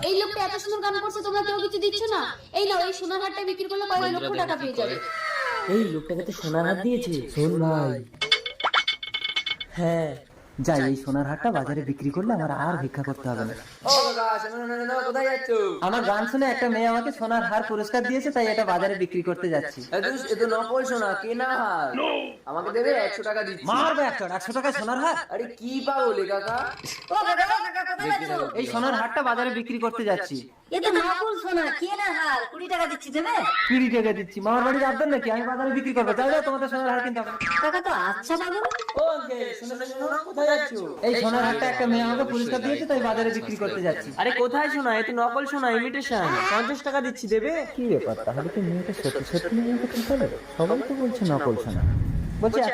এই লোকটা এত সুন্দর গান করছে, তোমরা কেউ কিছু দিচ্ছ না? এই নাও, এই সোনার হারটা বিক্রি করলে কয়েক লক্ষ টাকা পেয়ে যাবে। এই লোকটাকে তো সোনার হার দিয়েছে। শোন ভাই, হ্যাঁ যাই, এই সোনার হারটা বাজারে বিক্রি করলে আমার আর ভিক্ষা করতে হবে না। কোথায় যাচ্ছ? আমার গান শুনে একটা মেয়ে আমাকে সোনার হার পুরস্কার দিয়েছে, তাই এটা বাজারে বিক্রি করতে যাচ্ছি। এ তো নকল সোনা, কেনা হার। আমাকে দেবে 100 টাকা দিচ্ছি। মারবে একটা 100 টাকায় সোনার হার? আরে কি পাগলে কাকা? ও কাকা, ও কাকা, কোথায় যাচ্ছ? এই সোনার হারটা বাজারে বিক্রি করতে যাচ্ছি। এ তো নকল সোনা, কেনা হার, 20 টাকা দিচ্ছি, দেবে? 20 টাকা দিচ্ছি? মামার বাড়ির আবদার নাকি আমি বাজারে বিক্রি করবো? যাও যাও, তোমাদের সোনার হার কিনতে হবে না। কাকা তো আচ্ছা পাগল। ও আঙ্কেল, শুনো কোথায় যাচ্ছ? এই সোনার হারটা একটা মেয়ে আমাকে পুরস্কার দিয়েছে, তাই বাজারে বিক্রি করতে যাচ্ছি। আরে কোথায় শোনা? এ তো নকল সোনা, ইমিটেশন। 50 টাকা দিচ্ছি, দেবে? কি ব্যাপার, তাহলে কি মেয়েটা সত্যি সত্যি আমাকে ঠকালো? সবাই তো বলছে নকল সোনা। বলছে 100